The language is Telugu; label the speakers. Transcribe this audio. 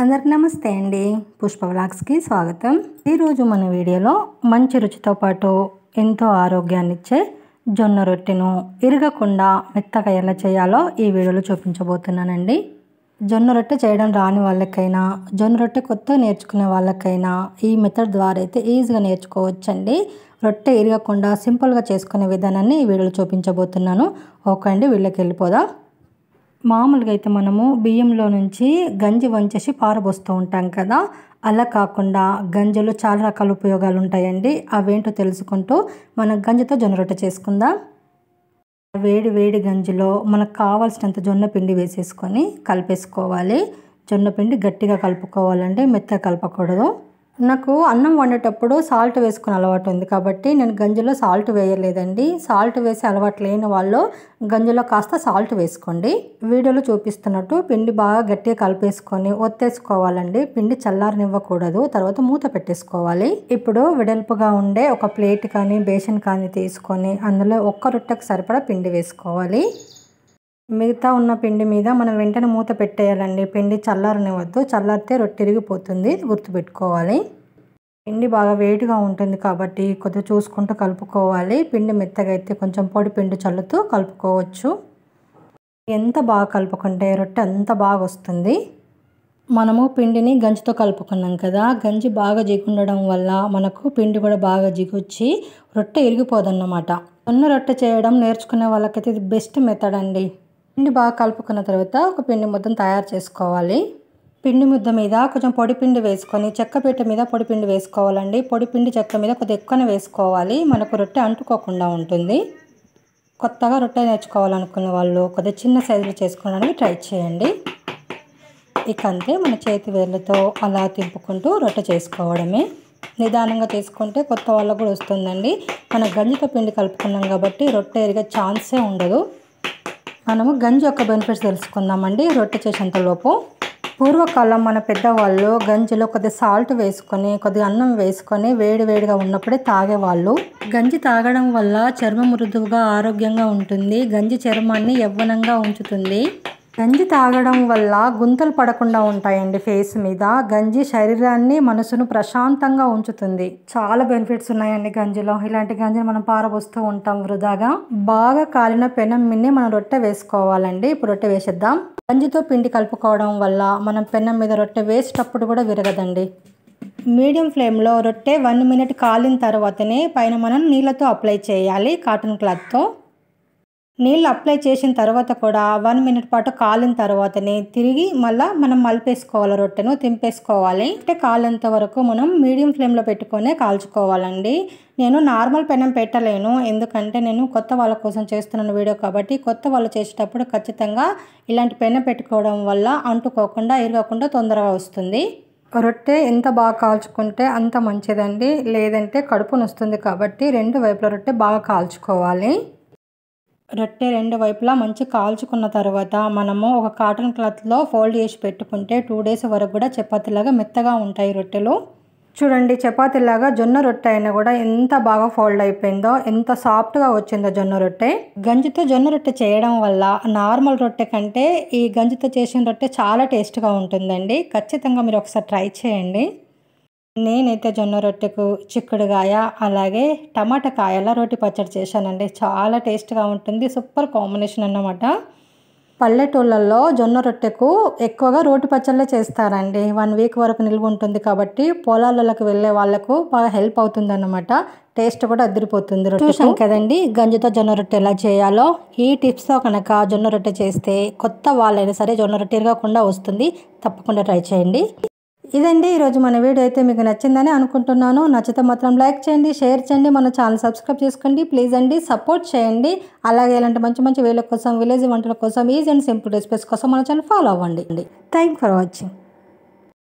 Speaker 1: అందరికి నమస్తే అండి. పుష్ప వ్లాగ్స్కి స్వాగతం. ఈరోజు మన వీడియోలో మంచి రుచితో పాటు ఎంతో ఆరోగ్యాన్ని ఇచ్చే జొన్న రొట్టెను ఇరగకుండా మెత్తగా ఎలా చేయాలో ఈ వీడియోలో చూపించబోతున్నానండి. జొన్న రొట్టె చేయడం రాని వాళ్ళకైనా, జొన్న రొట్టె కొత్తగా నేర్చుకునే వాళ్ళకైనా ఈ మెథడ్ ద్వారా అయితే ఈజీగా నేర్చుకోవచ్చండి. రొట్టె ఇరగకుండా సింపుల్గా చేసుకునే విధానాన్ని ఈ వీడియోలో చూపించబోతున్నాను. ఓకే అండి, వీళ్ళకి వెళ్ళిపోదాం. మామూలుగా అయితే మనము బియ్యంలో నుంచి గంజి వంచేసి పారబోస్తూ ఉంటాం కదా, అలా కాకుండా గంజిలో చాలా రకాల ఉపయోగాలు ఉంటాయండి. అవేంటో తెలుసుకుంటూ మనం గంజితో జొన్న రొట్టె చేసుకుందాం. వేడి వేడి గంజిలో మనకు కావాల్సినంత జొన్న పిండి వేసేసుకొని కలిపేసుకోవాలి. జొన్న పిండి గట్టిగా కలుపుకోవాలండి, మెత్తగా కలపకూడదు. నాకు అన్నం వండేటప్పుడు సాల్ట్ వేసుకుని అలవాటు ఉంది కాబట్టి నేను గంజిలో సాల్ట్ వేయలేదండి. సాల్ట్ వేసి అలవాటు లేని వాళ్ళు గంజిలో కాస్త సాల్ట్ వేసుకోండి. వీడియోలో చూపిస్తున్నట్టు పిండి బాగా గట్టిగా కలిపేసుకొని ఒత్తేసుకోవాలండి. పిండి చల్లారనివ్వకూడదు, తర్వాత మూత పెట్టేసుకోవాలి. ఇప్పుడు వెడల్పుగా ఉండే ఒక ప్లేట్ కానీ బేషన్ కానీ తీసుకొని అందులో ఒక్క రొట్టెకు సరిపడా పిండి వేసుకోవాలి. మిగతా ఉన్న పిండి మీద మనం వెంటనే మూత పెట్టేయాలండి. పిండి చల్లారనివ్వద్దు, చల్లారితే రొట్టె ఇరిగిపోతుంది, గుర్తుపెట్టుకోవాలి. పిండి బాగా వేడిగా ఉంటుంది కాబట్టి కొద్దిగా చూసుకుంటూ కలుపుకోవాలి. పిండి మెత్తగా అయితే కొంచెం పొడి పిండి చల్లుతూ కలుపుకోవచ్చు. ఎంత బాగా కలుపుకుంటే రొట్టె అంత బాగా వస్తుంది. మనము పిండిని గంజితో కలుపుకున్నాం కదా, గంజి బాగా జిగుండడం వల్ల మనకు పిండి కూడా బాగా జిగొచ్చి రొట్టె ఇరిగిపోదన్నమాట. జొన్న రొట్టె చేయడం నేర్చుకునే వాళ్ళకైతే ఇది బెస్ట్ మెథడ్ అండి. పిండి బాగా కలుపుకున్న తర్వాత ఒక పిండి ముద్దను తయారు చేసుకోవాలి. పిండి ముద్ద మీద కొంచెం పొడి పిండి వేసుకొని చెక్కపీట మీద పొడి పిండి వేసుకోవాలండి. పొడి పిండి చెక్క మీద కొద్దిగా ఎక్కువనే వేసుకోవాలి, మనకు రొట్టె అంటుకోకుండా ఉంటుంది. కొత్తగా రొట్టె నేర్చుకోవాలనుకునే వాళ్ళు కొద్దిగా చిన్న సైజులో చేసుకోవడానికి ట్రై చేయండి. ఇక అంతే, మన చేతి వేళ్ళతో అలా తిప్పుకుంటూ రొట్టె చేసుకోవడమే. నిదానంగా చేసుకుంటే కొత్త వాళ్ళకు కూడా వస్తుందండి. మనం గంజితో పిండి కలుపుకున్నాం కాబట్టి రొట్టె ఎరిగే ఛాన్సే ఉండదు. మనము గంజి యొక్క బెనిఫిట్స్ తెలుసుకుందామండి రొట్టె చేసేంతలోపు. పూర్వకాలం మన పెద్దవాళ్ళు గంజిలో కొద్దిగా సాల్ట్ వేసుకొని కొద్దిగా అన్నం వేసుకొని వేడివేడిగా ఉన్నప్పుడే తాగేవాళ్ళు. గంజి తాగడం వల్ల చర్మం మృదువుగా ఆరోగ్యంగా ఉంటుంది. గంజి చర్మాన్ని యవ్వనంగా ఉంచుతుంది. గంజి తాగడం వల్ల గుంతలు పడకుండా ఉంటాయండి ఫేస్ మీద. గంజి శరీరాన్ని మనసును ప్రశాంతంగా ఉంచుతుంది. చాలా బెనిఫిట్స్ ఉన్నాయండి గంజిలో. ఇలాంటి గంజిని మనం పారబోస్తూ ఉంటాం వృధాగా. బాగా కాలిన పెనం మిన్ని మనం రొట్టె వేసుకోవాలండి. ఇప్పుడు రొట్టె వేసేద్దాం. గంజితో పిండి కలుపుకోవడం వల్ల మనం పెనం మీద రొట్టె వేసేటప్పుడు కూడా విరగదండి. మీడియం ఫ్లేమ్లో రొట్టె 1 మినిట్ కాలిన తర్వాతనే పైన మనం నీళ్ళతో అప్లై చేయాలి. కాటన్ క్లాత్తో నీళ్ళు అప్లై చేసిన తర్వాత కూడా 1 మినిట్ పాటు కాలిన తర్వాతనే తిరిగి మళ్ళీ మనం మలిపేసుకోవాలి, రొట్టెను తింపేసుకోవాలి. అంటే కాలేంత వరకు మనం మీడియం ఫ్లేమ్లో పెట్టుకొనే కాల్చుకోవాలండి. నేను నార్మల్ పెనం పెట్టలేను, ఎందుకంటే నేను కొత్త వాళ్ళ కోసం చేస్తున్నాను వీడియో కాబట్టి. కొత్త వాళ్ళు చేసేటప్పుడు ఖచ్చితంగా ఇలాంటి పెనం పెట్టుకోవడం వల్ల అంటుకోకుండా ఇరగకుండా తొందరగా వస్తుంది. రొట్టె ఎంత బాగా కాల్చుకుంటే అంత మంచిదండి, లేదంటే కడుపు నొస్తుంది కాబట్టి 2 వైపుల రొట్టె బాగా కాల్చుకోవాలి. రొట్టె 2 వైపులా మంచి కాల్చుకున్న తర్వాత మనము ఒక కాటన్ క్లాత్లో ఫోల్డ్ చేసి పెట్టుకుంటే 2 డేస్ వరకు కూడా చపాతీలాగా మెత్తగా ఉంటాయి రొట్టెలు. చూడండి, చపాతీలాగా జొన్న రొట్టె అయినా కూడా ఎంత బాగా ఫోల్డ్ అయిపోయిందో, ఎంత సాఫ్ట్గా వచ్చిందో జొన్న రొట్టె. గంజితో జొన్న రొట్టె చేయడం వల్ల నార్మల్ రొట్టె కంటే ఈ గంజితో చేసిన రొట్టె చాలా టేస్ట్గా ఉంటుందండి. ఖచ్చితంగా మీరు ఒకసారి ట్రై చేయండి. నేనైతే జొన్న రొట్టెకు చిక్కుడుగాయ అలాగే టమాటా కాయల రోటి పచ్చడి చేశానండి. చాలా టేస్ట్గా ఉంటుంది, సూపర్ కాంబినేషన్ అన్నమాట. పల్లెటూళ్ళల్లో జొన్న రొట్టెకు ఎక్కువగా రోటి పచ్చళ్ళే చేస్తారండి. 1 వీక్ వరకు నిల్వ ఉంటుంది కాబట్టి పొలాలకు వెళ్ళే వాళ్ళకు బాగా హెల్ప్ అవుతుంది అన్నమాట. టేస్ట్ కూడా అదిరిపోతుంది. చూసాం కదండి గంజితో జొన్న రొట్టె ఎలా చేయాలో. ఈ టిప్స్తో కనుక జొన్న రొట్టె చేస్తే కొత్త వాళ్ళైనా సరే జొన్న రొట్టె ఇరగకుండా వస్తుంది. తప్పకుండా ట్రై చేయండి. ఇదండి ఈరోజు మన వీడియో. అయితే మీకు నచ్చిందని అనుకుంటున్నాను. నచ్చితే మాత్రం లైక్ చేయండి, షేర్ చేయండి, మన ఛానల్ సబ్స్క్రైబ్ చేసుకోండి ప్లీజ్ అండి, సపోర్ట్ చేయండి. అలాగే ఇలాంటి మంచి మంచి వీడియోల కోసం, విలేజ్ వంటల కోసం, ఈజీ అండ్ సింపుల్ రెసిపీస్ కోసం మన ఛానల్ ఫాలో అవ్వండి. Thank for watching.